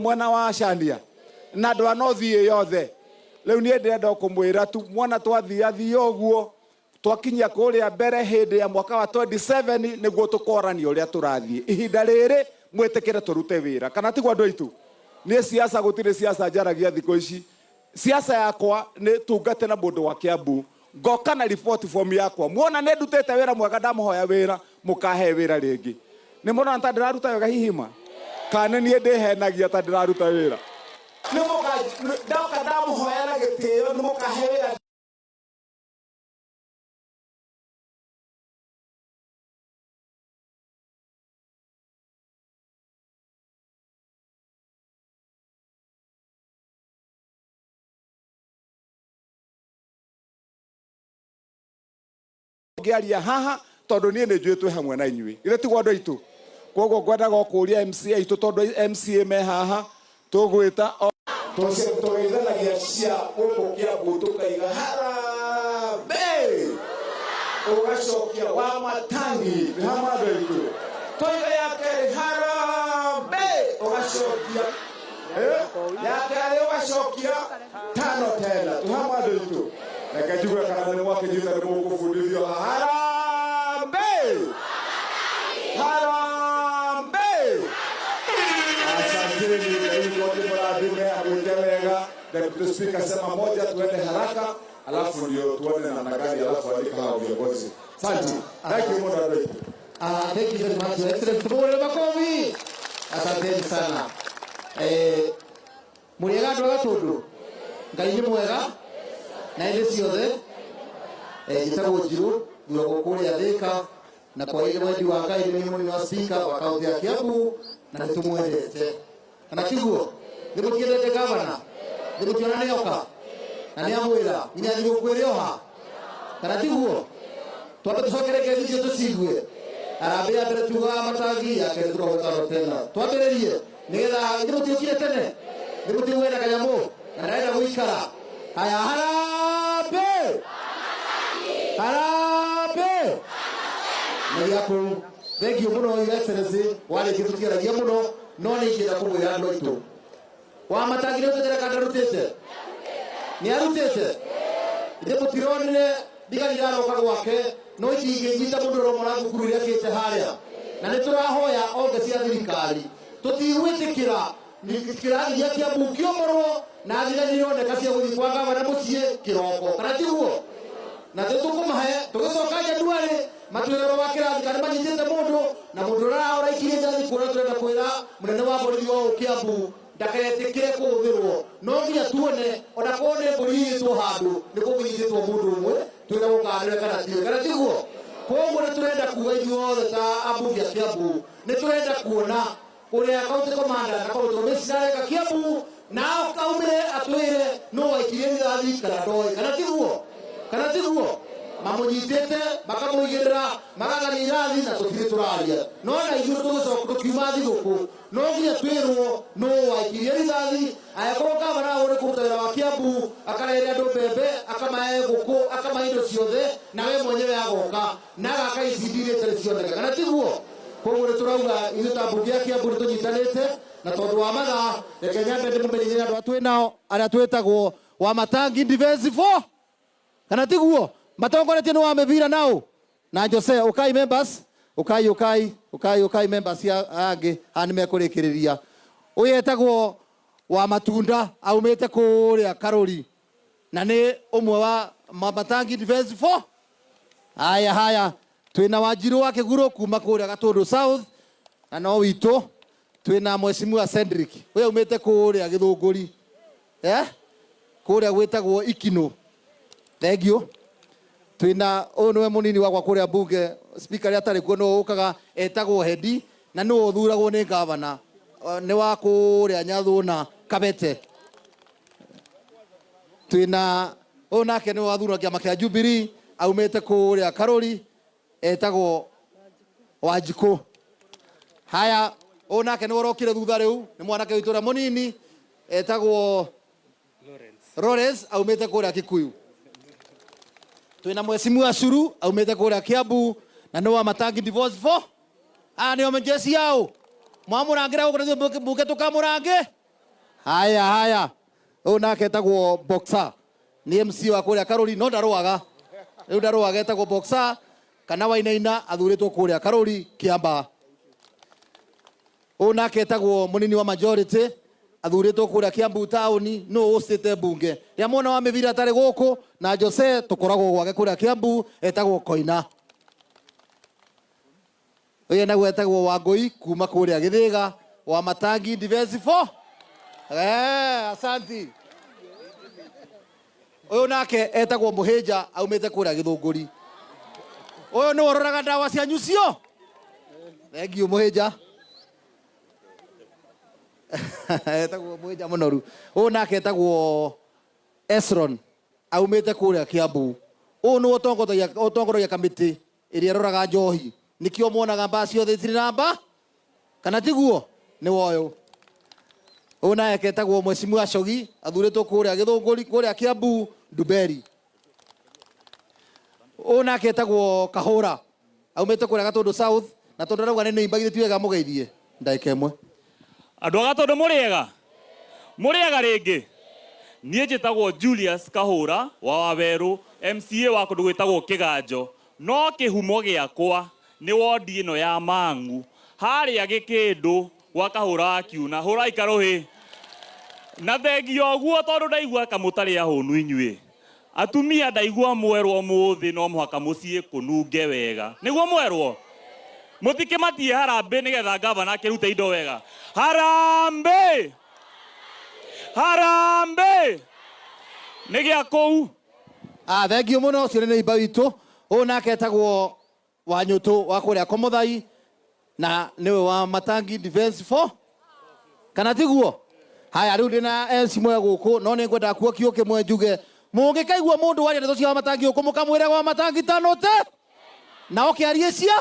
mwana wa Shania na ndwa no thie yothe riu nie ndenda kumwira tu mwana twathia oguo twakinya kuria mbere hindi ya mwaka wa 27 niguo tukorani uria turathie ihinda riri mwetekere turute wira kana tigwa andu aitu ni siasa gutire siasa njaragia thiko ici siasa yakwa ni tungate na mundu wa Kiambu ngoka na report form yakwa muona ne ndutete wira mwega ndamuhoya wira mukahe wira ringi ni muona nta ndiraruta wega hihima kana nie ndihenagia ta ndiraruta wira ni muka ndaka ndamuhoya na gitio ni mukahe wira ngiaria haha tondu nie njuitwe hamwe na inyui ile tigwa andu aitu koguo ngwenda gokuria MCA aitu tondu MCA me haha tugwita tugeithanagia cia guku Kiambu tukaiga harambe ugacokia Wamatangi hamwe andu aitu toiga yake harambe ugacokia yake ugacokia tano tena hamwe andu aitu Nakajua kana ni mwake jina ni Mungu fundivyo harambe harambe asanteni kwa hiyo wote mradime amujewega Deputy Speaker sema moja tuende haraka alafu ndio tuone namna gani alafu andika hao viongozi asante thank you moderator thank you very much excellent tubole makofi asanteni sana muriega ndo gatundu ngai ni mwega na ile ciothe gitagwo Njiru thuragwo kuria Thika na kwa ile wendi wa Ngai ni munini wa speaker wa kaunti ya Kiambu na nitumwendete kana kiguo ndimutiendete gavana ndimutiona neoka na ni amwira ni ari gukwireoha kana kiguo twambe tucokereke thio tucigue arabe abere tuga Matangi yake turohotaro tena twambiririe nigetha ndimutiokire tene ndimutiwena kanyamu na ndaenda guikara haya harambe harambe Mariapo thank you muno your excellency wale kitu kiragia muno no ni kira kumwira andu aitu Wamatangi rute tera kandarutete ni arutete ide mutironire bigarira roka gwake no ikinge nyita mundu romora thukuru ria kite haria na niturahoya onge cia thirikari tutigwitikira nikiragia Kiambu kiomorwo na thira nirondeka cia guthi kwa gavana mucie kiroko kana tiguo na tukumahe tugicokaja ndwari matwiro wa kirathi kana manyitite mundu na mundu ora ikirie ndathi kuona turenda kwira munene wa borithi wa Kiambu ndakayetikire kuthirwo no nginya tuone ona kone borithi handu nikunyititwo mundu umwe twira gukandire kana tiguo koguo ni turenda kuga ithuothe ta ambunge a Kiambu ni turenda kuona uria county commander na county commissioner ka Kiambu na kaumire atwire no waikirie ndathi kana tiguo mamunyitete makamuigirira magagani irathi na tutire turaria no na iguru tugucoka tukiuma thiguku no nginya twirwo no waikirie ndathi ayakorwo gavana uri kutera wa Kiambu akarere andu mbembe akamae guku akamaindo ciothe na we mwenyewe agoka na gakaicindire tere ciothe kana tiguo koguo turauga ithu ta mbunge ya Kiambu tunyitanite na tondu wa mathaa reke nyambe ndimumenyithie andu atwi nao aria twitagwo Wamatangi Defense for kana tiguo matongoretie ni wa mebira nao na Jose ukai members ukai members ya angi ani mekurikiriria uyetagwo Wamatunda aumite kuria Karuri na ni umwe wa Wamatangi Defense for haya twina Wanjiru wa Kiguru kuma kuria Gatundu South na no wito twina Mheshimiwa Cedric uyu umite kuria Githunguri kuria gwitagwo Ikino thank you twina onwe munini wa kuria bunge speaker atari kuo no ukaga etagwo Hedi na no uthuragwo ni gavana ni wa kuria Nyathuna Kabete twina onake ni wathuragia makia Jubilee aumite kuria Karuri etagwo Wanjiku haya onake ni worokire thutha riu ni mwanake witura munini etagwo Lawrence aumite kuria Kikuyu twina Mheshimiwa Shuru aumite kuria Kiambu na no Wamatangi Divorce for ni omejesi yao mwamurangira guko bunge tukamurange haya nake etagwo Boxer nĩ MC wa kũrĩa Karũri no ndarũaga rĩu ndarũaga etagwo Boxer kana Wainaina athurĩtwo kũrĩa Karũri Kĩambaa. Nake etagwo mũnini wa majority athurĩtwo kũrĩa Kiambu taũni no ũcĩte mbunge rĩa mwana wa Mĩbira atarĩ gũkũ na Jose tũkoragwo gwake kũrĩa Kiambu etagwo Koina. Ũyũ naguo etagwo Wangũi kuma kũrĩa Gĩthĩga wa Matangi Defense 4. Asanti. Ũyũ nake etagwo Mũhĩnja aumĩte kũrĩa Gĩthũngũri. Ũyũ nĩ ũroraga ndawa cia nyucio. Thengiũ Mũhĩnja. Etagwo Mũhĩnja mũnoru. Ũyũ nake etagwo Esron aumĩte kũrĩa Kiambu. Ũyũ nĩ ũtongoragia kamĩtĩ ĩrĩa ĩroraga njohi. Nikio muonaga mbaa ciothe itirĩ namba kana tiguo nĩ woyo. Ũyũ nake etagwo Mheshimiwa Shogi athurĩtwo kũrĩa Gĩthũngũri kũrĩa Kiambu Nduberi. Ũyũ nake etagwo Kahũra aumĩte kũrĩa Gatũndũ South na tondũ arauga nĩ nĩimbagithĩtio wega mũgeithie ndagĩka ĩmwe. Andũ a Gatũndũ mũrĩega rĩngĩ. Niĩ njĩtagwo Julius Kahũra wa Wawerũ MCA wa kũndũ gwĩtagwo Kĩganjo no kĩhumo gĩakwa nĩ wodi ĩno ya Mang'u harĩa Gĩkĩndũ gwa Kahũra akiuna hũrai karũhĩ. Na thengio ũguo tondũ ndaigua kamũtarĩ ahũnu inyuĩ. Atumia ndaigua mwerwo mũthĩ no mũhaka mũciĩ kũnunge wega. Nĩguo mwerwo? Mũtikĩmatie harambĩ nĩgetha ngavana akĩrute indo wega. Harambĩ! Harambĩ! Nĩ gĩa kũu. Thengio mũno ũcio nĩ imba witũ. Ũyũ nake etagwo Wanyũtũ wa kũrĩa Komuthai na nĩwe wa Matangi Defense 4 kana tiguo. Haya rĩu ndĩna MC mwe gũkũ no nĩ ngwenda kuo kiũ kĩmwe njuge mũngĩkaigua mũndũ waria ndeto cia Matangi gũkũ mũkamwĩra gwa Matangi tanote na okĩarie cia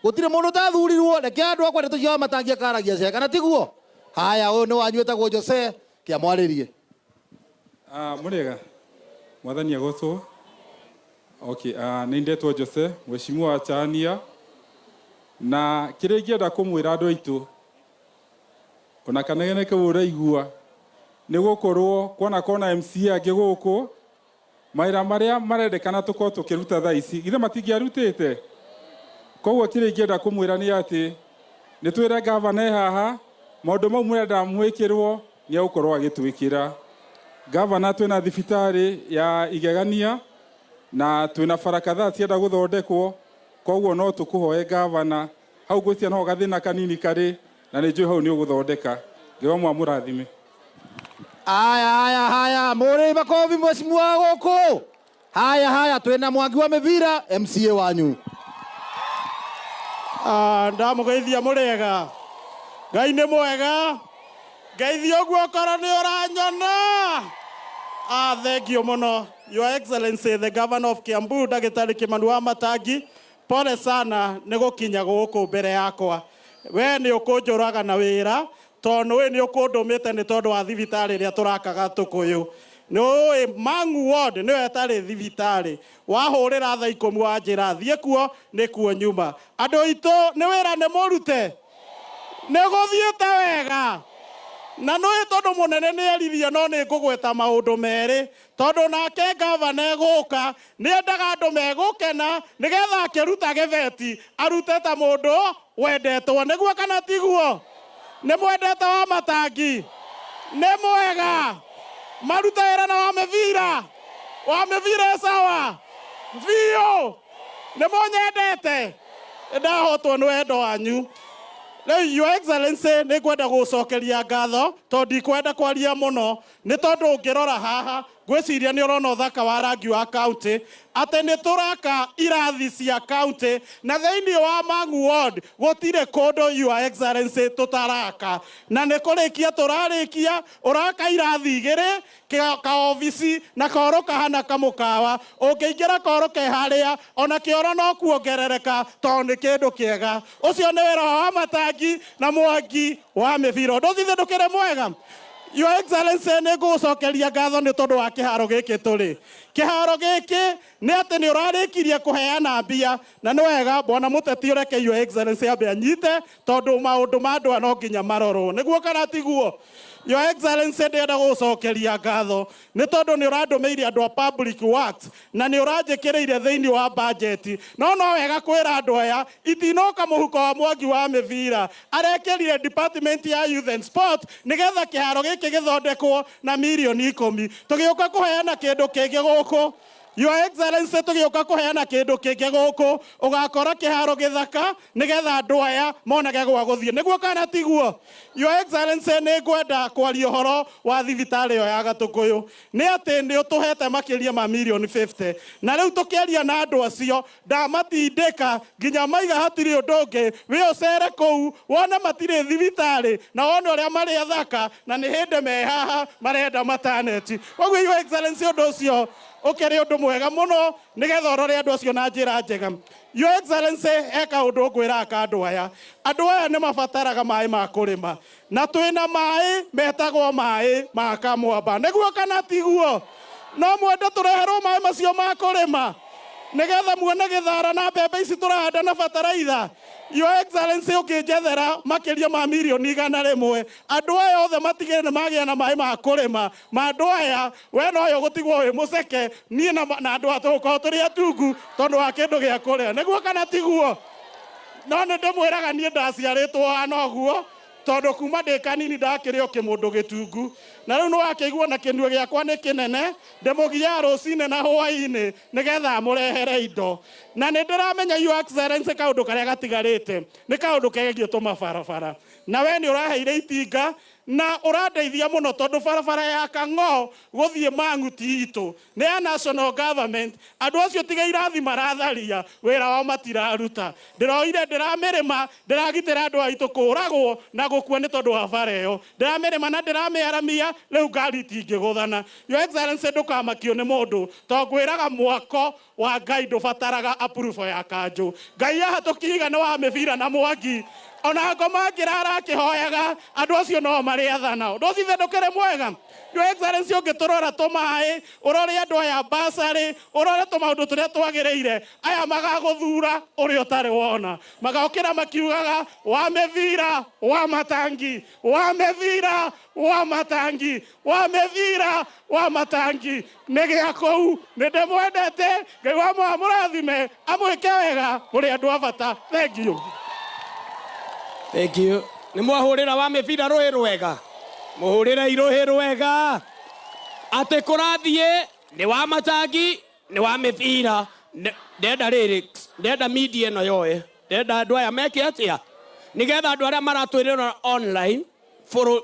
gũtirĩ mũndũ tathurirwo reke andũ akwa ndeto cia Matangi akaragia cia kana tiguo. Haya ũyũ nĩ wanyu etagwo Jose kĩamwarĩrie. Mũrĩega mwathani agocwo. Okay, nĩ ndetwo Jose Mheshimiwa Chania na kĩrĩa ingĩenda kũmwĩra andũ aitũ ona kanegene kau ũraigua nĩ gũkorwo kona MC angĩ gũkũ mawĩra marĩa marendekana tũkorwo tũkĩruta thaa ici githĩ matingĩarutĩte. Koguo kĩrĩa ingĩenda kũmwĩra nĩ atĩ nĩ twĩre gavana haha maũndũ mau mũrenda mwĩkĩrwo nĩ egũkorwo agĩtwĩkĩra. Gavana twĩna thibitarĩ ya Igegania na twĩna bara kadhaa cienda gũthondekwo koguo no tũkũhoe gavana hau gwĩtia no gathĩna kanini karĩ na nĩ njũĩ hau nĩ ũgũthondeka. Ngĩwa mũrathime. Haya mũrĩ makobi mheshimiwa gũkũ. Haya twĩna Mwangi wa Mĩbira MCA wanyu. Ndamũgeithia mũrĩega. Ngai nĩ mwega. Ngeithia ũguo korwo nĩ ũranyona. Thank you mũno. Your Excellency the Governor of Kiambu Ndagĩtarĩ Kĩmani wa Matangi. Pole sana nĩ gũkinya gũkũ mbere yakwa. We nĩ ũkũnjũraga na wĩra tondũ we nĩ ũkũndũmĩte nĩ tondũ wa thibitarĩ ĩrĩa tũrakaga Tũkũyũ. Nĩ Mang'u ward nĩyo ĩtarĩ thibitarĩ. Wahũrĩra thaa 10 wa njĩra thiĩ kuo nĩ kuo nyuma. Andũ aitũ nĩ wĩra nĩ mũrute. Nĩ gũthiĩte wega. Na nĩ tondũ mũnene nĩ erithia no nĩ ngũgweta maũndũ merĩ tondũ nake gavana egũka nĩ endaga andũ megũkena nĩgetha akĩruta gĩbeti arute ta mũndũ wendetwo nĩguo kana tiguo. Nĩ mwendete wa Matangi nĩ mwega marute wĩra na wa Mĩbira sawa biũ nĩ mũnyendete ndahotwo nĩ wendo wanyu. Your Excellency nĩ ngwenda gũcokeria ngatho tondũ ndikwenda kwaria mũno nĩ tondũ ũngĩrora haha ngwĩciria nĩ ũrona ũthaka wa rangi wa county atĩ nĩ tũraka irathi cia county na thĩinĩ wa Mang'u ward gũtirĩ kũndũ Your Excellency tũtaraka na nĩ kũrĩkia tũrarĩkia ũraka irathi igĩrĩ kaobici na koro kahana kamũkawa ũngĩingĩra koro ke harĩa ona kĩoro no kuongerereka tondũ nĩ kĩndũ kĩega. Ũcio nĩ wĩra wa Matangi na Mwangi wa Mĩbira. Ndũthithĩ ndũkĩrĩ mwega. Your Excellency nĩ ngũcokeria ngatho nĩ tondũ wa kĩharo gĩkĩ tũrĩ. Kĩharo gĩkĩ nĩ atĩ nĩ ũrarĩkirie kũheana mbia na nĩ wega bwana mũteti ũreke Your Excellency ambe anyite tondũ maũndũ ma andũ no nginya marorwo nĩguo kana tiguo. Your Excellency ndenda gucokeria ngatho ni tondu ni urandumiire andu a public works na ni uranjikireire thiini wa budget no wega kwira andu aya itinoka muhuko wa Mwangi wa mivira arekirire department ya youth and sport nigetha kiharo giki githondekwo na milioni 10 tugiuka kuheana kindu kingi guku. Your Excellency tugiuka kuheana kindu kingi guku ugakora kiharo githaka nigetha andu aya monage gwa guthie niguo kana tiguo. Your Excellency ni ngwenda kwaria horo wa thibitari yo ya Gatukuyu ni ati ni utuhete makiria ma milioni 50 na riu tukiaria na andu acio ndamatindika nginya maiga hatiri ndungi wi ucere kou wona matire thibitari na wona uria mari athaka na ni hinde me haha marenda mataneti. Koguo Your Excellency undu ucio ukiri undu mwega muno nigetha urore andu acio na njira njega. Your Excellency eka undu ngwira andu aya ni mabataraga mai ma kurima na twina mai metagwo mai ma Kamwamba niguo kana tiguo. No mwende tureherwo mai macio ma kurima nigetha muone githara na mbembe ici turahanda na bataraitha. Your Excellency ukinjethera makiria ma milioni 100 andu aya othe matigire ni magia na mai ma kurima andu aya we no yo gutigwo wi muceke nie na andu atuko turi atungu tondu wa kindu gia kuria niguo kana tiguo. No ni ndimwiraga nie ndaciaritwo ana guo tondu kuma ndi kanini ndakirio kimundu gitungu na riu no akigwo na kinue giakwa ni kinene ndimugia rucine na hwaini nigetha murehere indo na ni ndiramenya Your Excellency kaundu karia gatigarite ni kaundu kegio tuma barabara na we ni uraheire itinga na urandeithia muno tondu barabara ya Kang'o guthie Mang'uti itu ni ya national government andu acio tiga irathi maratharia wira wa matiraruta ndiroire ndiramirima ndiragitira andu aitu kuragwo na gukua ni tondu wa bara iyo ndiramirima na ndiramearamia riu ngari tingiguthana. Your Excellency ndukamakio ni mundu to ngwiraga mwako wa Ngai ndubataraga approval ya kanju. Ngai ahatukiga ni wa mivira na Mwangi ona ngoma ngirara kihoyaga andu acio no mari athana ndo cithendukire mwega. Your Excellency ungiturora tumai urore andu aya basari urore tumaundu turia twagireire aya magaguthura uri utari wona magaukira makiugaga wa mivira wa matangi wa mivira wa matangi wa mivira wa matangi nigia kou ni ndimwendete Ngai wa murathime amwike wega muri andu abata. Thank you. Thank you. Ni mwahurira wa mivira ruhi rwega muhurira iruhi rwega ate kurathie ni wa matangi ni wa mivira ndenda lyrics ndenda media no yoe ndenda andu aya meke atia nigetha andu aria maratwirira online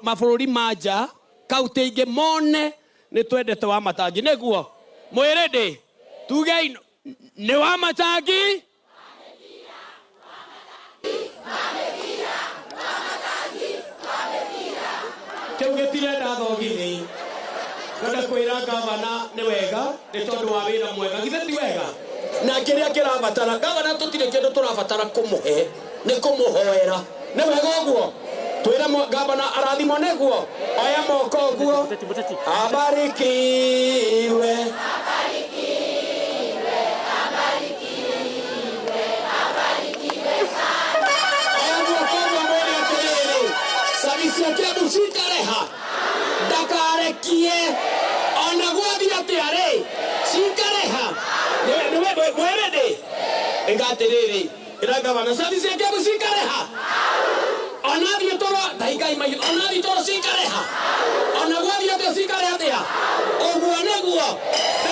mabũrũri manja kaunti ingi mone ni twendete wa matangi niguo mwirindi tugei ni wa matangi Gitire thogithi ngenda kwira gavana ni wega ni tondu wa wira mwega githe ti wega na kiria kirabatara gavana tutire kindu turabatara kumuhe ni kumuhoera ni wega uguo twira gavana arathimo niguo oya moko uguo abarikiwe Sikareha Dakarekie ona gwathia tiare Sikareha Wede Engaterere ira gavana service ya Sikareha ona vitora daigai mai ona vitora Sikareha ona gwathia Sikareha tia ogwaneguo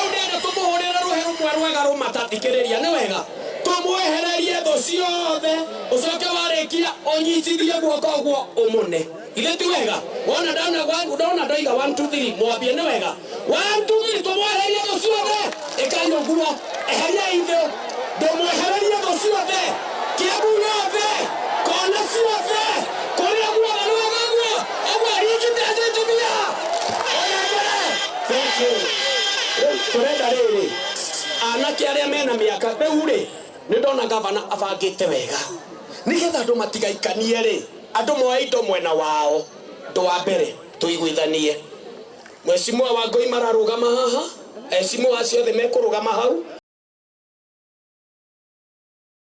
ndenda tumuhorera ruhe rumwe rwega rumatatikireria ni wega tumwehererie tho ciothe ucoke warikia onyitithie guoko guo umune ile ti wega wona ndana wangu ndona ndaiga 1 2 3 mwambie ni wega 1 2 3 tumwehererie tho ciothe ikaino guo eheria itho ndumwehererie tho ciothe kiabu yothe kona ciothe kuria guo ni wega guo ogwa rikite tumia thank you turenda riri anake aria mena miaka beure ni ndona gavana abangite wega nigetha andu matigaikanie ri andu moe indo mwena wao ndo wa mbere tuiguithanie Mheshimiwa Wangui mararugama haha Mheshimiwa acio the mekurugama hau